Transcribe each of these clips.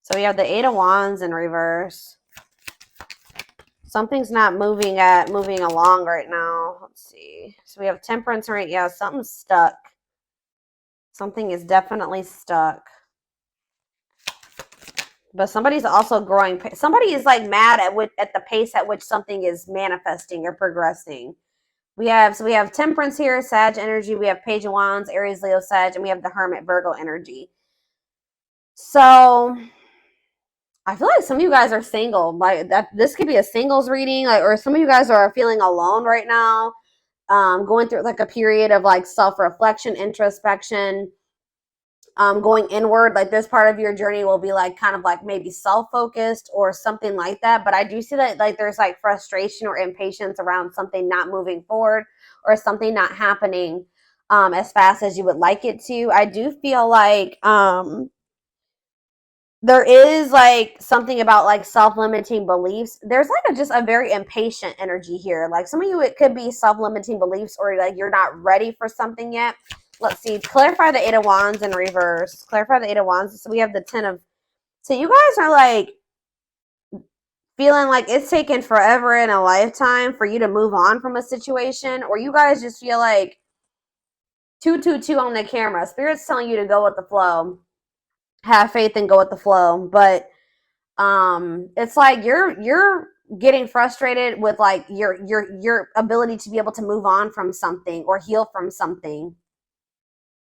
So we have the 8 of Wands in reverse. Something's not moving along right now. Let's see. So we have Temperance, right? Yeah, something's stuck. Something is definitely stuck. But somebody's also growing. Somebody is like mad at the pace at which something is manifesting or progressing. We have Temperance here, Sag energy. We have Page of Wands, Aries, Leo, Sag, and we have the Hermit, Virgo energy. So I feel like some of you guys are single. Like that, this could be a singles reading, like, or some of you guys are feeling alone right now, going through like a period of like self-reflection, introspection, going inward. Like this part of your journey will be like kind of like maybe self-focused or something like that. But I do see that like there's like frustration or impatience around something not moving forward or something not happening as fast as you would like it to. I do feel like there is like something about like self-limiting beliefs. There's like just a very impatient energy here. Like some of you, it could be self-limiting beliefs or like you're not ready for something yet. Let's see. Clarify the 8 of Wands in reverse. Clarify the 8 of Wands. So we have the 10 of... So you guys are like feeling like it's taken forever in a lifetime for you to move on from a situation, or you guys just feel like 222 on the camera. Spirit's telling you to go with the flow. Have faith and go with the flow. But it's like you're getting frustrated with like your ability to be able to move on from something or heal from something,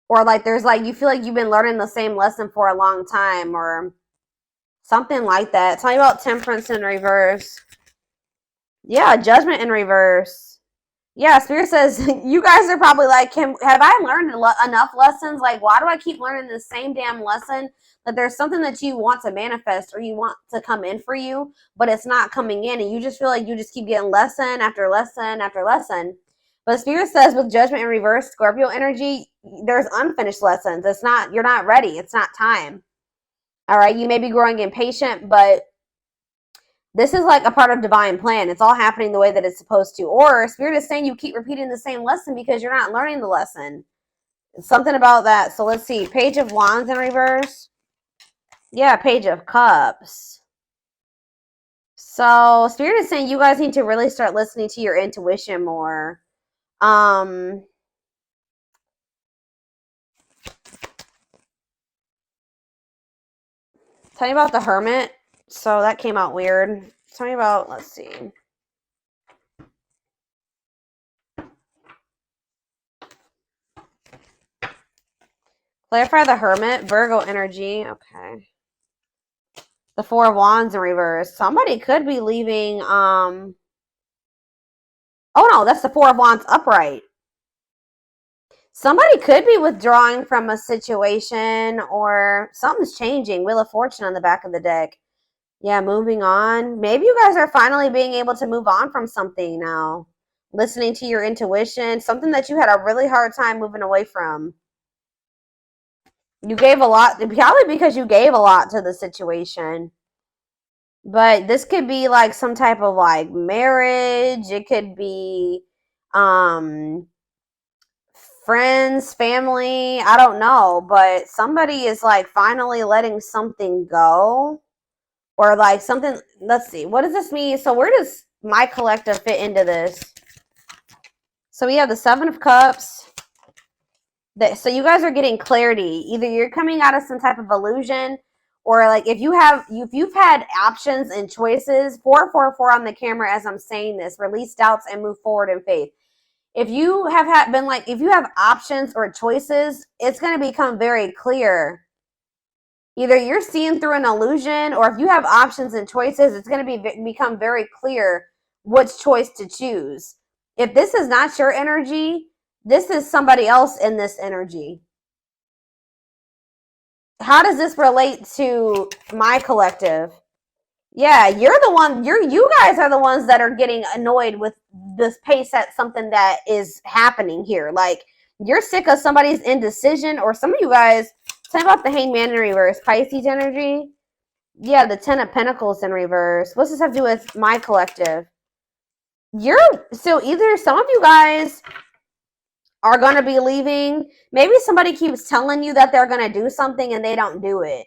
or like there's like you feel like you've been learning the same lesson for a long time or something like that. Tell me about Temperance in reverse. Yeah, Judgment in reverse. Yeah, Spirit says you guys are probably like, have I learned enough lessons? Like, why do I keep learning the same damn lesson? That there's something that you want to manifest or you want to come in for you, but it's not coming in, and you just feel like you just keep getting lesson after lesson after lesson. But Spirit says with Judgment in reverse, Scorpio energy, there's unfinished lessons. It's not, you're not ready. It's not time. All right, you may be growing impatient, but this is like a part of divine plan. It's all happening the way that it's supposed to. Or Spirit is saying you keep repeating the same lesson because you're not learning the lesson. Something about that. So let's see. Page of Wands in reverse. Yeah, Page of Cups. So Spirit is saying you guys need to really start listening to your intuition more. Tell me about the Hermit. So that came out weird. Tell me about, let's see. Clarify the Hermit, Virgo energy. Okay. The 4 of Wands in reverse. Somebody could be leaving. Oh no, that's the 4 of Wands upright. Somebody could be withdrawing from a situation or something's changing. Wheel of Fortune on the back of the deck. Yeah, moving on. Maybe you guys are finally being able to move on from something now. Listening to your intuition, something that you had a really hard time moving away from. You gave a lot, probably because you gave a lot to the situation. But this could be like some type of like marriage. It could be friends, family. I don't know. But somebody is like finally letting something go. Or like something. Let's see. What does this mean? So where does my collective fit into this? So we have the 7 of Cups. So you guys are getting clarity. Either you're coming out of some type of illusion, or like if you've had options and choices. 444 on the camera as I'm saying this. Release doubts and move forward in faith. If you have been like, if you have options or choices, it's going to become very clear. Either you're seeing through an illusion, or if you have options and choices, it's going to become very clear which choice to choose. If this is not your energy, this is somebody else in this energy. How does this relate to my collective? Yeah, you're the one, you guys are the ones that are getting annoyed with this pace at something that is happening here. Like, you're sick of somebody's indecision, or some of you guys, tell me about the Hangman in reverse, Pisces energy. Yeah, the 10 of Pentacles in reverse. What's this have to do with my collective? So either some of you guys are going to be leaving. Maybe somebody keeps telling you that they're going to do something and they don't do it.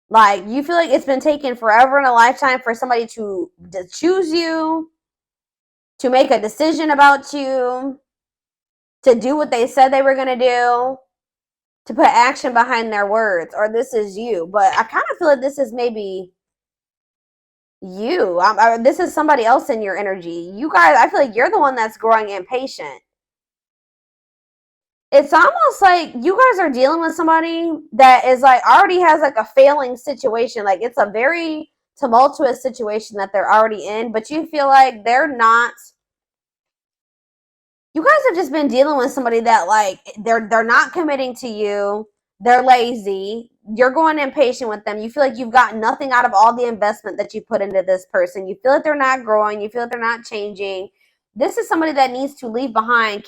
Like, you feel like it's been taken forever in a lifetime for somebody to choose you, to make a decision about you, to do what they said they were going to do, to put action behind their words, or this is you. But I kind of feel like this is maybe you. This is somebody else in your energy. You guys, I feel like you're the one that's growing impatient. It's almost like you guys are dealing with somebody that is like already has like a failing situation. Like, it's a very tumultuous situation that they're already in, but you feel like they're not. You guys have just been dealing with somebody that, like, they're not committing to you. They're lazy. You're going impatient with them. You feel like you've gotten nothing out of all the investment that you put into this person. You feel like they're not growing. You feel like they're not changing. This is somebody that needs to leave behind.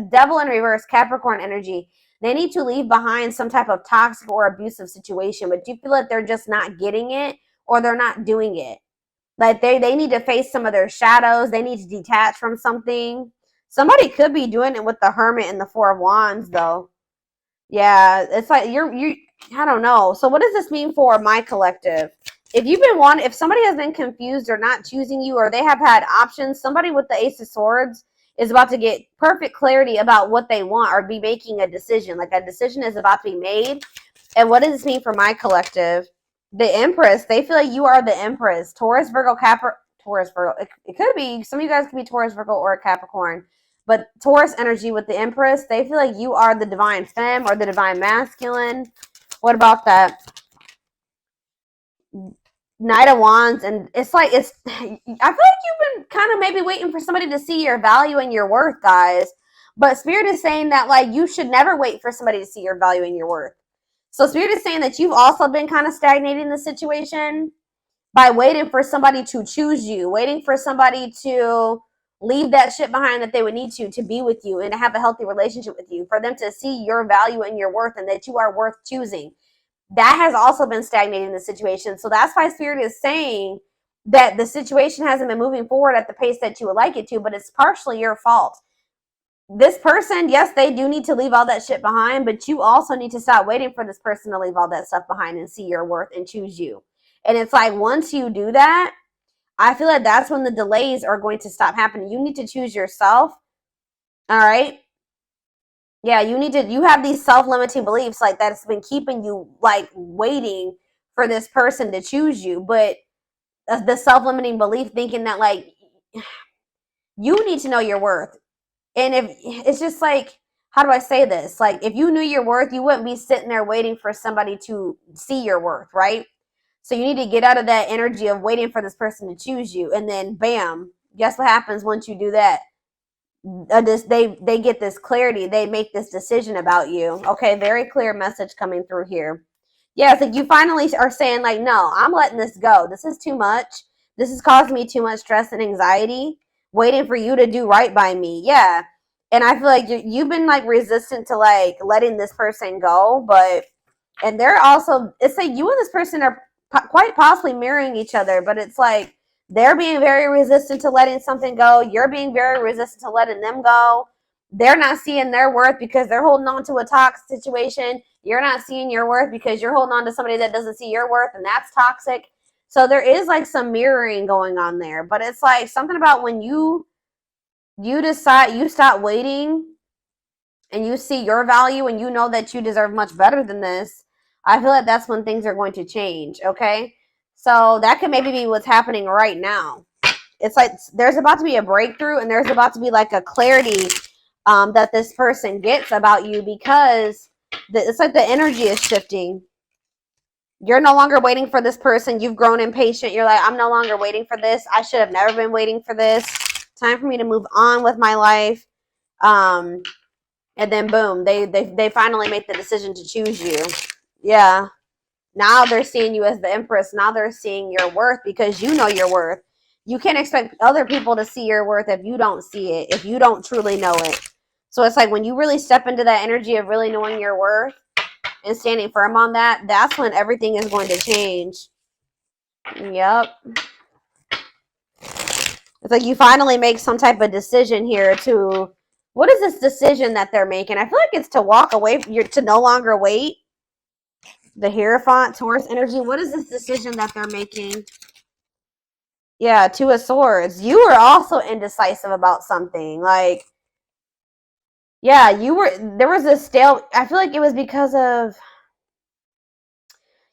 Devil in reverse, Capricorn energy. They need to leave behind some type of toxic or abusive situation, but you feel like they're just not getting it, or they're not doing it. Like, they need to face some of their shadows. They need to detach from something. Somebody could be doing it with the Hermit and the Four of Wands, though. Yeah, it's like I don't know. So what does this mean for my collective? If somebody has been confused or not choosing you, or they have had options, somebody with the Ace of Swords is about to get perfect clarity about what they want, or be making a decision. Like, a decision is about to be made. And what does this mean for my collective? The Empress. They feel like you are the Empress. Taurus, Virgo, Taurus, Virgo. It could be, some of you guys could be Taurus, Virgo, or Capricorn. But Taurus energy with the Empress, they feel like you are the divine femme or the divine masculine. What about that Knight of Wands? And it's like, I feel like you've been kind of maybe waiting for somebody to see your value and your worth, guys. But Spirit is saying that, like, you should never wait for somebody to see your value and your worth. So Spirit is saying that you've also been kind of stagnating the situation by waiting for somebody to choose you, waiting for somebody to leave that shit behind that they would need to be with you and to have a healthy relationship with you, for them to see your value and your worth, and that you are worth choosing. That has also been stagnating the situation. So that's why Spirit is saying that the situation hasn't been moving forward at the pace that you would like it to, but it's partially your fault. This person, yes, they do need to leave all that shit behind, but you also need to stop waiting for this person to leave all that stuff behind and see your worth and choose you. And it's like, once you do that, I feel like that's when the delays are going to stop happening. You need to choose yourself. All right. Yeah, you have these self-limiting beliefs, like, that's been keeping you, like, waiting for this person to choose you. But the self-limiting belief thinking that, like, you need to know your worth. And if it's just like, how do I say this? Like, if you knew your worth, you wouldn't be sitting there waiting for somebody to see your worth, right? So you need to get out of that energy of waiting for this person to choose you. And then, bam, guess what happens once you do that? They get this clarity. They make this decision about you. Okay, very clear message coming through here. Yeah, it's like you finally are saying, like, no, I'm letting this go. This is too much. This is causing me too much stress and anxiety, waiting for you to do right by me. Yeah. And I feel like you've been, like, resistant to, like, letting this person go. And they're also, it's like you and this person are quite possibly mirroring each other, but it's like they're being very resistant to letting something go. You're being very resistant to letting them go. They're not seeing their worth because they're holding on to a toxic situation. You're not seeing your worth because you're holding on to somebody that doesn't see your worth, and that's toxic. So there is, like, some mirroring going on there. But it's like something about when you decide, you stop waiting, and you see your value, and you know that you deserve much better than this. I feel like that's when things are going to change. Okay, so that could maybe be what's happening right now. It's like there's about to be a breakthrough, and there's about to be, like, a clarity that this person gets about you, because it's like the energy is shifting. You're no longer waiting for this person. You've grown impatient. You're like, I'm no longer waiting for this. I should have never been waiting for this. Time for me to move on with my life. And then boom, they finally make the decision to choose you. Yeah. Now they're seeing you as the Empress. Now they're seeing your worth because you know your worth. You can't expect other people to see your worth if you don't see it, if you don't truly know it. So it's like when you really step into that energy of really knowing your worth and standing firm on that, that's when everything is going to change. Yep. It's like you finally make some type of decision here to, what is this decision that they're making? I feel like it's to walk away, to no longer wait. The Hierophant, Taurus energy. What is this decision that they're making? Yeah, Two of Swords. You were also indecisive about something. Like, yeah, there was a I feel like it was because of,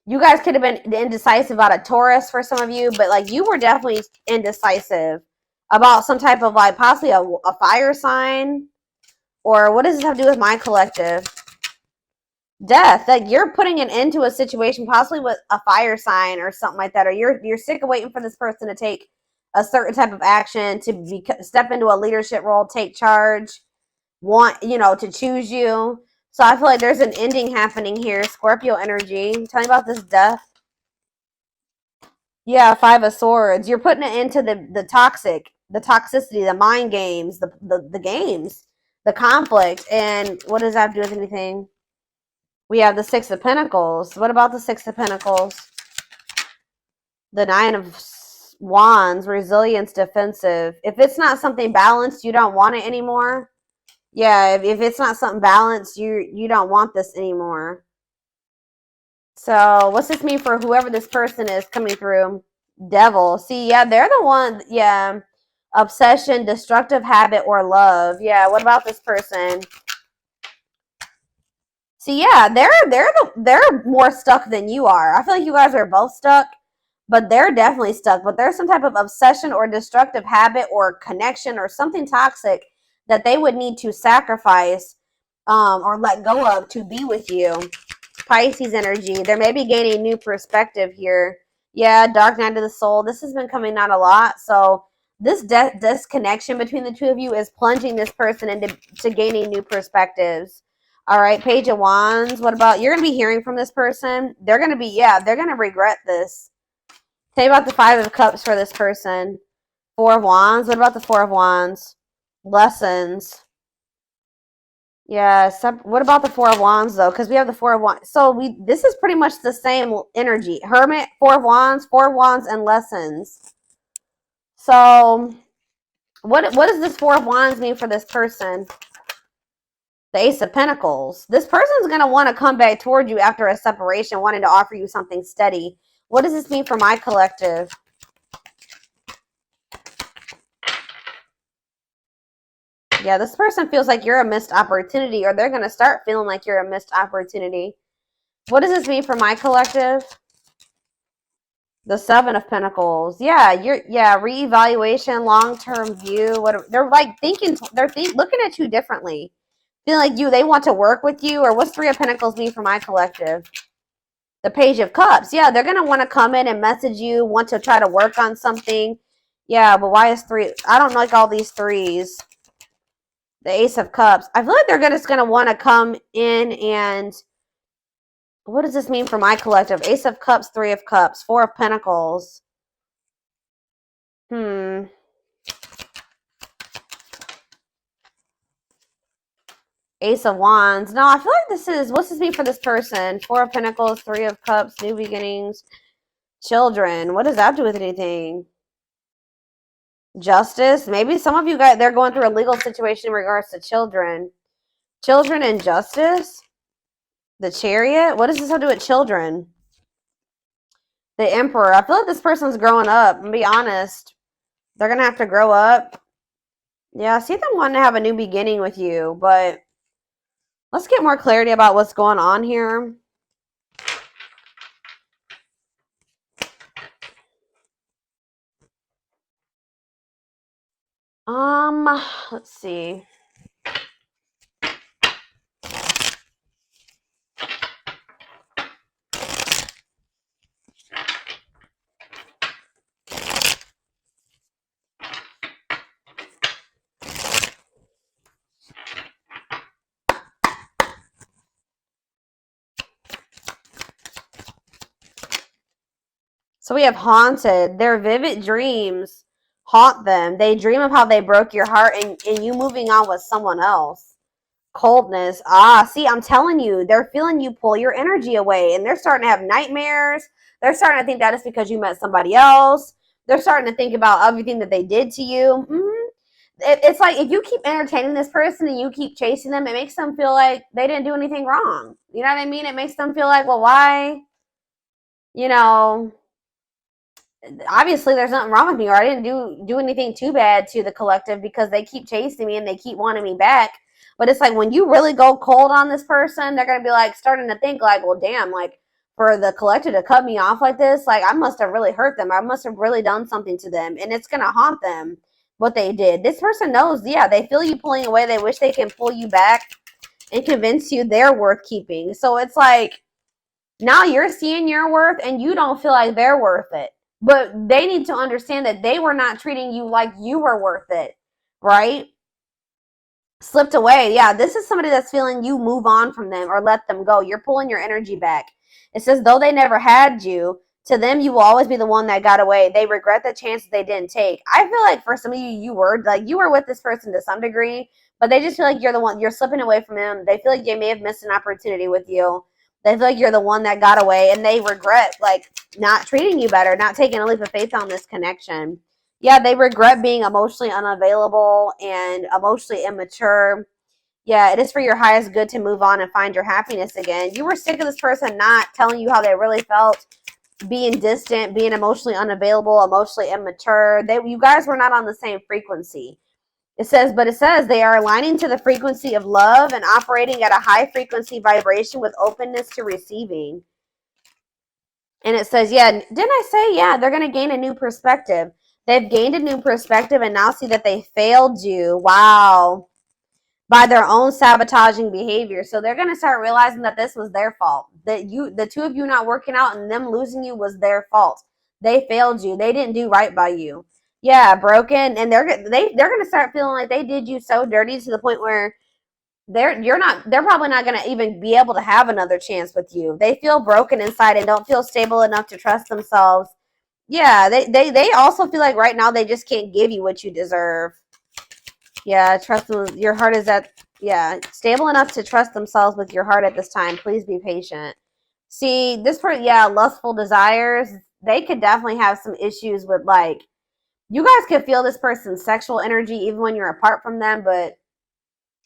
you guys could have been indecisive about a Taurus for some of you, but like you were definitely indecisive about some type of like possibly a fire sign. Or what does this have to do with my collective? Death. Like you're putting an end to a situation possibly with a fire sign or something like that, or you're sick of waiting for this person to take a certain type of action, to step into a leadership role, take charge, want, to choose you. So I feel like there's an ending happening here. Scorpio energy. Tell me about this death. Yeah, Five of Swords. You're putting it into the toxicity, the mind games, the games, the conflict. And what does that have to do with anything? We have the Six of Pentacles. What about the Six of Pentacles? The Nine of Wands, resilience, defensive. If it's not something balanced, you don't want it anymore. Yeah, if it's not something balanced, you don't want this anymore. So what's this mean for whoever this person is coming through? Devil. See, yeah, they're the one. Yeah. Obsession, destructive habit, or love. Yeah, what about this person? See, yeah, they're more stuck than you are. I feel like you guys are both stuck, but they're definitely stuck. But there's some type of obsession or destructive habit or connection or something toxic that they would need to sacrifice or let go of to be with you. Pisces energy. They may be gaining new perspective here. Yeah, Dark Night of the Soul. This has been coming out a lot. So this disconnection between the two of you is plunging this person into gaining new perspectives. All right, Page of Wands. What about, you're going to be hearing from this person. They're going to be, they're going to regret this. Tell me about the Five of Cups for this person. Four of Wands. What about the Four of Wands? Lessons. Yeah, what about the Four of Wands, though? Because we have the Four of Wands. So this is pretty much the same energy. Hermit, Four of Wands, and lessons. So what does this Four of Wands mean for this person? The Ace of Pentacles. This person's going to want to come back toward you after a separation, wanting to offer you something steady. What does this mean for my collective? Yeah, this person feels like you're a missed opportunity, or they're going to start feeling like you're a missed opportunity. What does this mean for my collective? The Seven of Pentacles. Yeah, reevaluation, long-term view. They're like thinking, looking at you differently. Feeling like they want to work with you. Or what's Three of Pentacles mean for my collective? The Page of Cups. Yeah, they're going to want to come in and message you, want to try to work on something. Yeah, but why is three? I don't like all these threes. The Ace of Cups. I feel like they're just going to want to come in and... What does this mean for my collective? Ace of Cups, Three of Cups, Four of Pentacles. Ace of Wands. No, I feel like this is... What's this mean for this person? Four of Pentacles, Three of Cups, new beginnings, children. What does that do with anything? Justice. Maybe some of you guys, they're going through a legal situation in regards to children. Children and justice. The Chariot. What does this have to do with children? The Emperor. I feel like this person's growing up. I'm gonna be honest. They're gonna have to grow up. Yeah, I see them wanting to have a new beginning with you, but let's get more clarity about what's going on here. Let's see. So we have haunted. Their vivid dreams haunt them. They dream of how they broke your heart and you moving on with someone else. Coldness. See, I'm telling you, they're feeling you pull your energy away, and they're starting to have nightmares. They're starting to think that it's because you met somebody else. They're starting to think about everything that they did to you. it's like if you keep entertaining this person and you keep chasing them, it makes them feel like they didn't do anything wrong. You know what I mean? It makes them feel like, well, why? You know, obviously there's nothing wrong with me, or I didn't do anything too bad to the collective because they keep chasing me and they keep wanting me back. But it's like when you really go cold on this person, they're gonna be like starting to think like, well, damn, like for the collective to cut me off like this, like I must have really hurt them. I must have really done something to them, and it's gonna haunt them what they did. This person knows, yeah, they feel you pulling away. They wish they can pull you back and convince you they're worth keeping. So it's like now you're seeing your worth and you don't feel like they're worth it. But they need to understand that they were not treating you like you were worth it, right? Slipped away. Yeah, this is somebody that's feeling you move on from them or let them go. You're pulling your energy back. It says, though they never had you, to them, you will always be the one that got away. They regret the chances they didn't take. I feel like for some of you, you were with this person to some degree, but they just feel like you're the one, you're slipping away from them. They feel like they may have missed an opportunity with you. They feel like you're the one that got away, and they regret like not treating you better, not taking a leap of faith on this connection. Yeah, they regret being emotionally unavailable and emotionally immature. Yeah, it is for your highest good to move on and find your happiness again. You were sick of this person not telling you how they really felt, being distant, being emotionally unavailable, emotionally immature. You guys were not on the same frequency. It says they are aligning to the frequency of love and operating at a high frequency vibration with openness to receiving. And it says, yeah, didn't I say, yeah, they're going to gain a new perspective. They've gained a new perspective and now see that they failed you. Wow. By their own sabotaging behavior. So they're going to start realizing that this was their fault. That the two of you not working out and them losing you was their fault. They failed you. They didn't do right by you. Yeah, broken. And they're going to start feeling like they did you so dirty to the point where they're probably not going to even be able to have another chance with you. They feel broken inside and don't feel stable enough to trust themselves. Yeah, they also feel like right now they just can't give you what you deserve. Yeah, trust them. Your heart is stable enough to trust themselves with your heart at this time. Please be patient. See, this person, yeah, lustful desires. They could definitely have some issues with like, you guys could feel this person's sexual energy even when you're apart from them, but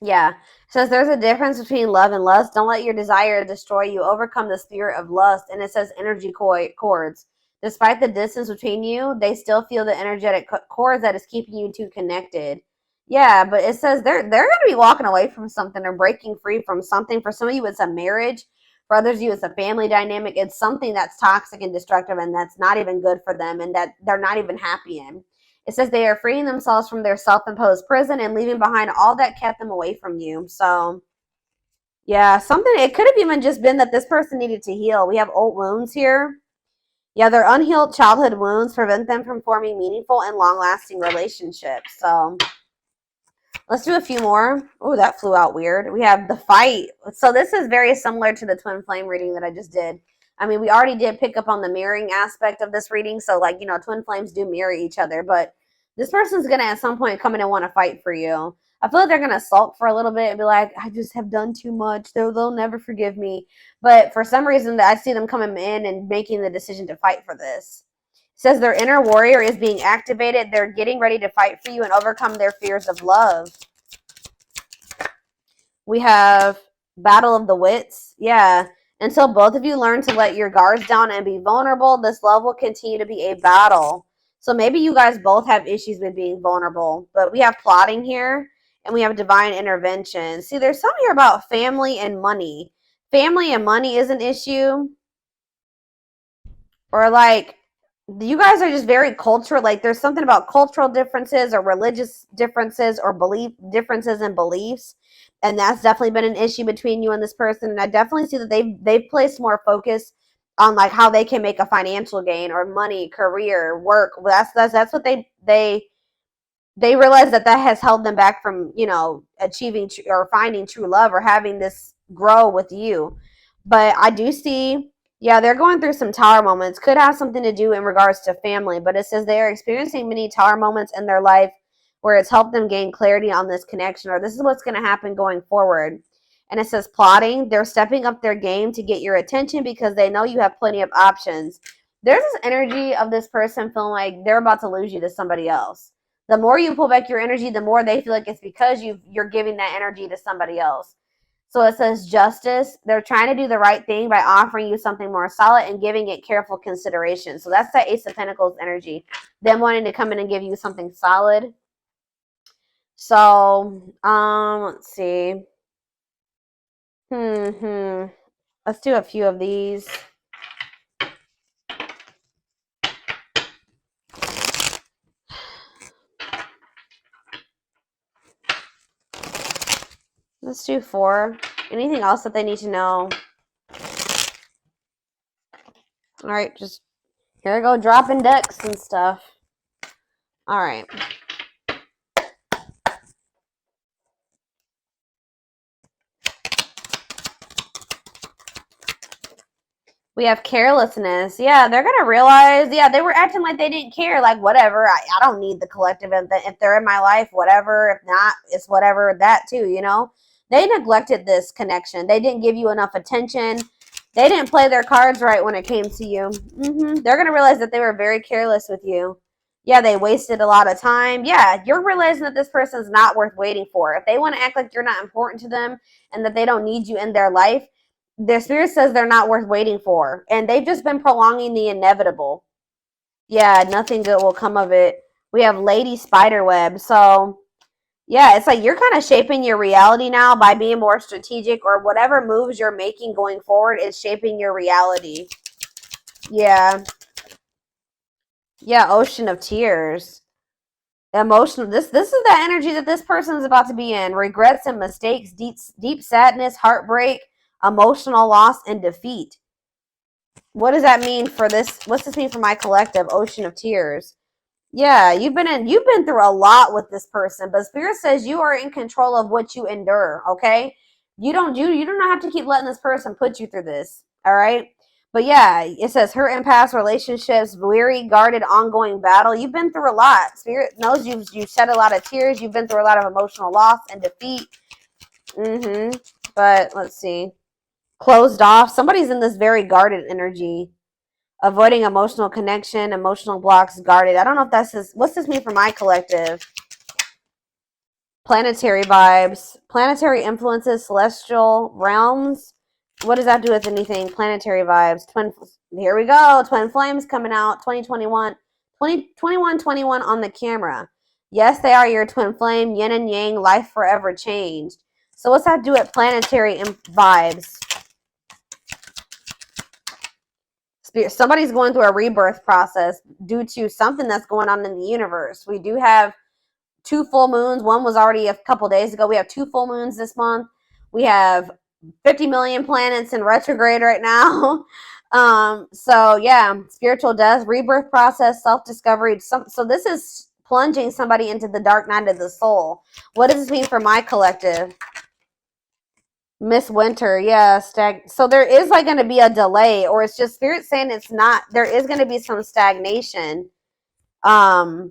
yeah. Says there's a difference between love and lust. Don't let your desire destroy you. Overcome the spirit of lust. And it says energy cords. Despite the distance between you, they still feel the energetic cords that is keeping you two connected. Yeah, but it says they're going to be walking away from something or breaking free from something. For some of you, it's a marriage. For others of you, it's a family dynamic. It's something that's toxic and destructive and that's not even good for them and that they're not even happy in. It says they are freeing themselves from their self-imposed prison and leaving behind all that kept them away from you. So, yeah, it could have even just been that this person needed to heal. We have old wounds here. Yeah, their unhealed childhood wounds prevent them from forming meaningful and long-lasting relationships. So, let's do a few more. Oh, that flew out weird. We have the fight. So, this is very similar to the twin flame reading that I just did. I mean, we already did pick up on the mirroring aspect of this reading. So, like, twin flames do mirror each other. But this person's going to at some point come in and want to fight for you. I feel like they're going to sulk for a little bit and be like, I just have done too much. They'll never forgive me. But for some reason, I see them coming in and making the decision to fight for this. It says their inner warrior is being activated. They're getting ready to fight for you and overcome their fears of love. We have Battle of the Wits. Yeah. Until both of you learn to let your guards down and be vulnerable, this love will continue to be a battle. So maybe you guys both have issues with being vulnerable. But we have plotting here, and we have divine intervention. See, there's something here about family and money. Family and money is an issue. Or like, you guys are just very cultural. Like, there's something about cultural differences or religious differences or differences in beliefs. And that's definitely been an issue between you and this person. And I definitely see that they've placed more focus on like how they can make a financial gain or money, career, work. That's what they realize that has held them back from, achieving or finding true love or having this grow with you. But I do see, yeah, they're going through some tower moments. Could have something to do in regards to family, but it says they are experiencing many tower moments in their life where it's helped them gain clarity on this connection, or this is what's going to happen going forward. And it says plotting. They're stepping up their game to get your attention because they know you have plenty of options. There's this energy of this person feeling like they're about to lose you to somebody else. The more you pull back your energy, the more they feel like it's because you're giving that energy to somebody else. So it says justice. They're trying to do the right thing by offering you something more solid and giving it careful consideration. So that's the Ace of Pentacles energy. Them wanting to come in and give you something solid. So, let's see. Let's do a few of these. Let's do 4. Anything else that they need to know? All right, just here I go dropping decks and stuff. All right. We have carelessness. Yeah, they're going to realize, yeah, they were acting like they didn't care. Like, whatever. I don't need the collective. If they're in my life, whatever. If not, it's whatever. That too, you know? They neglected this connection. They didn't give you enough attention. They didn't play their cards right when it came to you. They're going to realize that they were very careless with you. Yeah, they wasted a lot of time. Yeah, you're realizing that this person's not worth waiting for. If they want to act like you're not important to them and that they don't need you in their life, their spirit says they're not worth waiting for. And they've just been prolonging the inevitable. Yeah, nothing good will come of it. We have Lady Spiderweb. So, yeah, it's like you're kind of shaping your reality now by being more strategic, or whatever moves you're making going forward is shaping your reality. Yeah. Yeah, Ocean of Tears. Emotional. This is the energy that this person is about to be in. Regrets and mistakes, deep sadness, heartbreak, emotional loss, and defeat. What does that mean for this? What's this mean for my collective? Ocean of Tears. Yeah, you've been through a lot with this person, but Spirit says you are in control of what you endure, okay? You do not have to keep letting this person put you through this, all right? But yeah, it says hurt and past relationships, weary, guarded, ongoing battle. You've been through a lot. Spirit knows you've shed a lot of tears. You've been through a lot of emotional loss and defeat. But let's see. Closed off. Somebody's in this very guarded energy. Avoiding emotional connection, emotional blocks, guarded. I don't know if that's this. What's this mean for my collective? Planetary vibes, planetary influences, celestial realms. What does that do with anything? Planetary vibes. Here we go. Twin flames coming out. 2021. 21 on the camera. Yes, they are your twin flame. Yin and yang. Life forever changed. So what's that do with planetary vibes? Somebody's going through a rebirth process due to something that's going on in the universe. We do have 2 full moons. One was already a couple days ago. We have 2 full moons this month. We have 50 million planets in retrograde right now. So yeah, spiritual death, rebirth process, self-discovery. So this is plunging somebody into the dark night of the soul. What does this mean for my collective? Miss Winter, yeah, so there is like going to be a delay, or it's just Spirit saying it's not. There is going to be some stagnation. Yeah,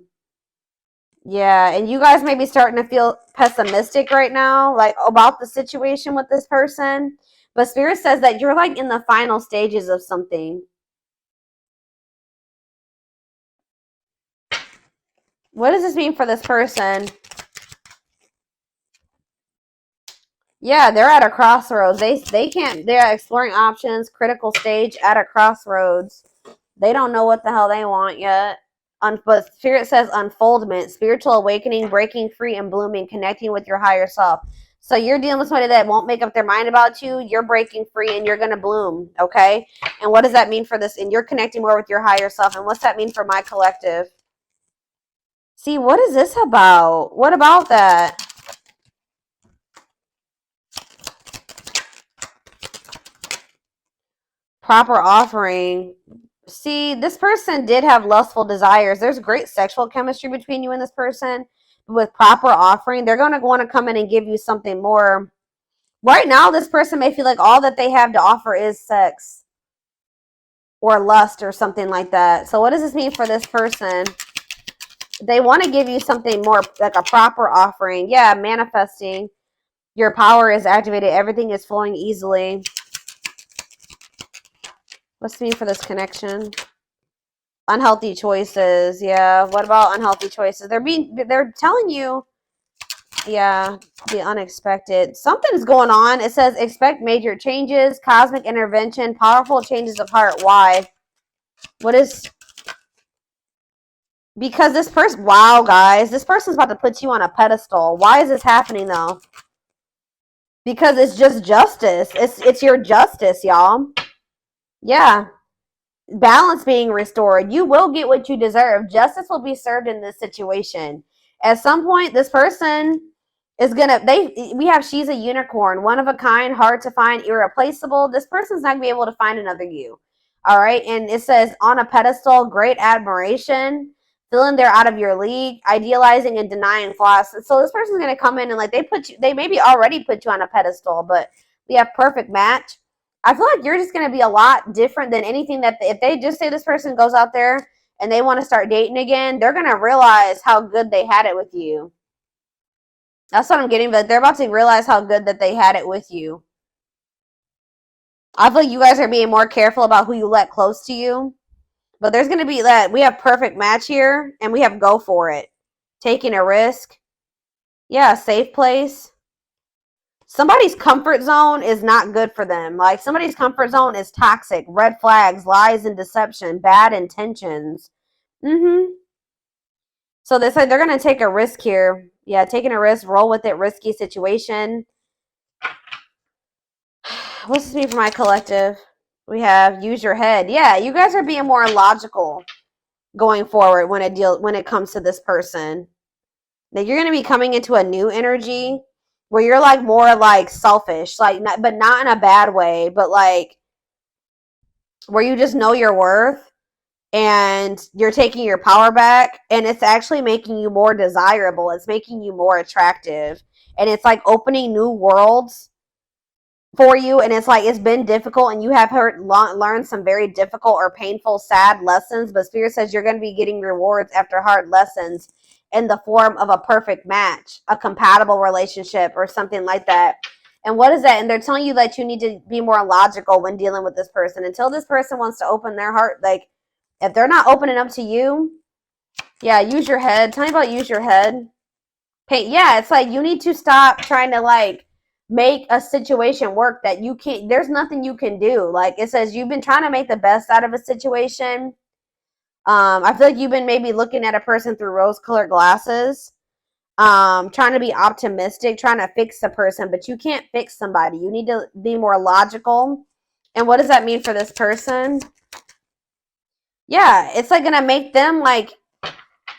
and you guys may be starting to feel pessimistic right now, like about the situation with this person. But Spirit says that you're like in the final stages of something. What does this mean for this person? Yeah, they're at a crossroads. They can't. They're exploring options. Critical stage at a crossroads. They don't know what the hell they want yet. But Spirit says unfoldment, spiritual awakening, breaking free and blooming, connecting with your higher self. So you're dealing with somebody that won't make up their mind about you. You're breaking free and you're going to bloom, okay? And what does that mean for this? And you're connecting more with your higher self. And what's that mean for my collective? See, what is this about? What about that? Proper offering. See, this person did have lustful desires. There's great sexual chemistry between you and this person. With proper offering, they're going to want to come in and give you something more. Right now, this person may feel like all that they have to offer is sex or lust or something like that. So what does this mean for this person? They want to give you something more, like a proper offering. Yeah, manifesting. Your power is activated. Everything is flowing easily. What's it mean for this connection? Unhealthy choices. Yeah. What about unhealthy choices? They're telling you, yeah, the unexpected. Something's going on. It says expect major changes, cosmic intervention, powerful changes of heart. Why? What is, because this person, wow, guys, this person's about to put you on a pedestal. Why is this happening though? Because it's just justice. It's your justice, y'all. Yeah. Balance being restored. You will get what you deserve. Justice will be served in this situation. At some point, this person is gonna, we have, she's a unicorn, one of a kind, hard to find, irreplaceable. This person's not gonna be able to find another you. All right. And it says on a pedestal, great admiration, feeling they're out of your league, idealizing and denying flaws. So this person's gonna come in and like they maybe already put you on a pedestal, but we have perfect match. I feel like you're just going to be a lot different than anything that if they just say this person goes out there and they want to start dating again, they're going to realize how good they had it with you. That's what I'm getting, but they're about to realize how good that they had it with you. I feel like you guys are being more careful about who you let close to you, but there's going to be that we have perfect match here and we have go for it. Taking a risk. Yeah, safe place. Somebody's comfort zone is not good for them. Like somebody's comfort zone is toxic, red flags, lies and deception, bad intentions. So they said they're going to take a risk here. Yeah, taking a risk, roll with it, risky situation. What's this mean for my collective? We have use your head. Yeah, you guys are being more logical going forward when it comes to this person. Now you're going to be coming into a new energy where you're like more like selfish, like but not in a bad way, but like where you just know your worth and you're taking your power back and it's actually making you more desirable. It's making you more attractive and it's like opening new worlds for you. And it's like it's been difficult and you have learned some very difficult or painful, sad lessons, but Spirit says you're going to be getting rewards after hard lessons in the form of a perfect match, a compatible relationship or something like that. And what is that? And they're telling you that you need to be more logical when dealing with this person. Until this person wants to open their heart, like if they're not opening up to you, yeah, use your head. Tell me about use your head. Yeah, it's like you need to stop trying to like make a situation work that you can't, there's nothing you can do. Like it says you've been trying to make the best out of a situation. I feel like you've been maybe looking at a person through rose-colored glasses, trying to be optimistic, trying to fix the person, but you can't fix somebody. You need to be more logical. And what does that mean for this person? Yeah, it's like gonna make them like,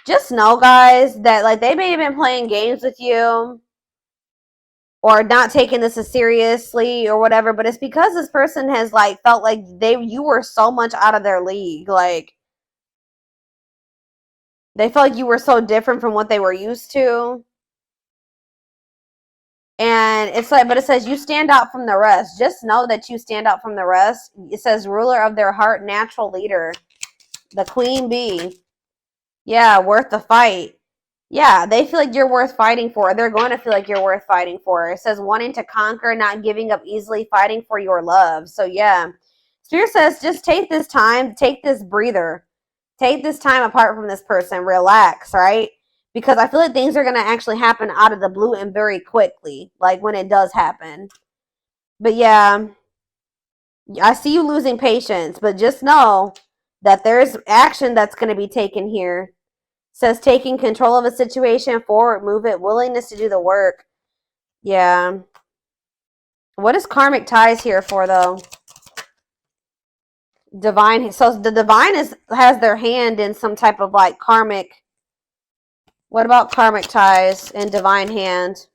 just know, guys, that like they may have been playing games with you or not taking this as seriously or whatever, but it's because this person has like felt like you were so much out of their league. Like they felt like you were so different from what they were used to. And it's like, but it says you stand out from the rest. Just know that you stand out from the rest. It says ruler of their heart, natural leader, the queen bee. Yeah, worth the fight. Yeah, they feel like you're worth fighting for. They're going to feel like you're worth fighting for. It says wanting to conquer, not giving up easily, fighting for your love. So yeah, Spirit says just take this time, take this breather, take this time apart from this person, relax, right? Because I feel like things are going to actually happen out of the blue and very quickly, like when it does happen. But yeah, I see you losing patience, but just know that there's action that's going to be taken here. Says taking control of a situation, forward, move it, willingness to do the work. Yeah. What is karmic ties here for though? Divine. So the divine has their hand in some type of like karmic. What about karmic ties and divine hand?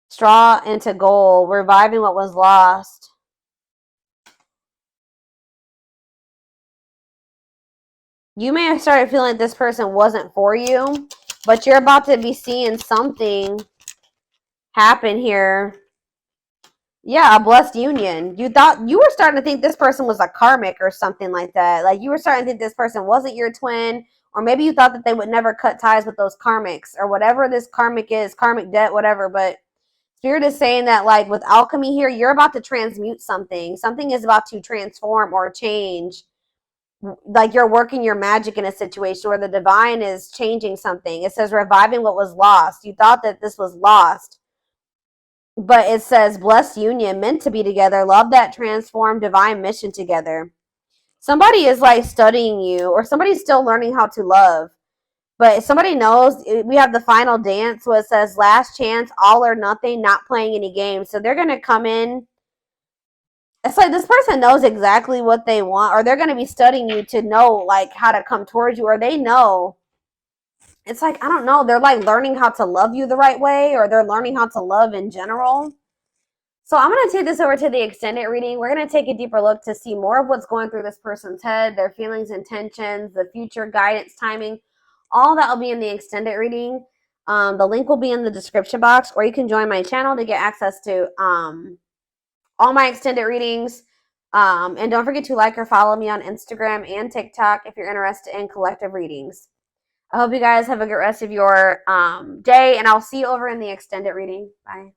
Straw into gold, reviving what was lost. You may have started feeling like this person wasn't for you, but you're about to be seeing something happen here. Yeah, a blessed union. You thought you were starting to think this person was a karmic or something like that. Like you were starting to think this person wasn't your twin, or maybe you thought that they would never cut ties with those karmics or whatever this karmic is, karmic debt, whatever. But Spirit is saying that like with alchemy here, you're about to transmute something. Something is about to transform or change. like you're working your magic in a situation where the divine is changing something. It says reviving what was lost. You thought that this was lost, but it says blessed union, meant to be together, love that transformed divine mission together. Somebody is like studying you, or somebody's still learning how to love. But somebody knows. We have the final dance where it says last chance, all or nothing, not playing any games. So they're going to come in. It's like this person knows exactly what they want, or they're going to be studying you to know like how to come towards you, or they know. It's like, I don't know. They're like learning how to love you the right way, or they're learning how to love in general. So I'm going to take this over to the extended reading. We're going to take a deeper look to see more of what's going through this person's head, their feelings, intentions, the future guidance, timing. All that will be in the extended reading. The link will be in the description box, or you can join my channel to get access to all my extended readings. And don't forget to like or follow me on Instagram and TikTok if you're interested in collective readings. I hope you guys have a good rest of your day, and I'll see you over in the extended reading. Bye.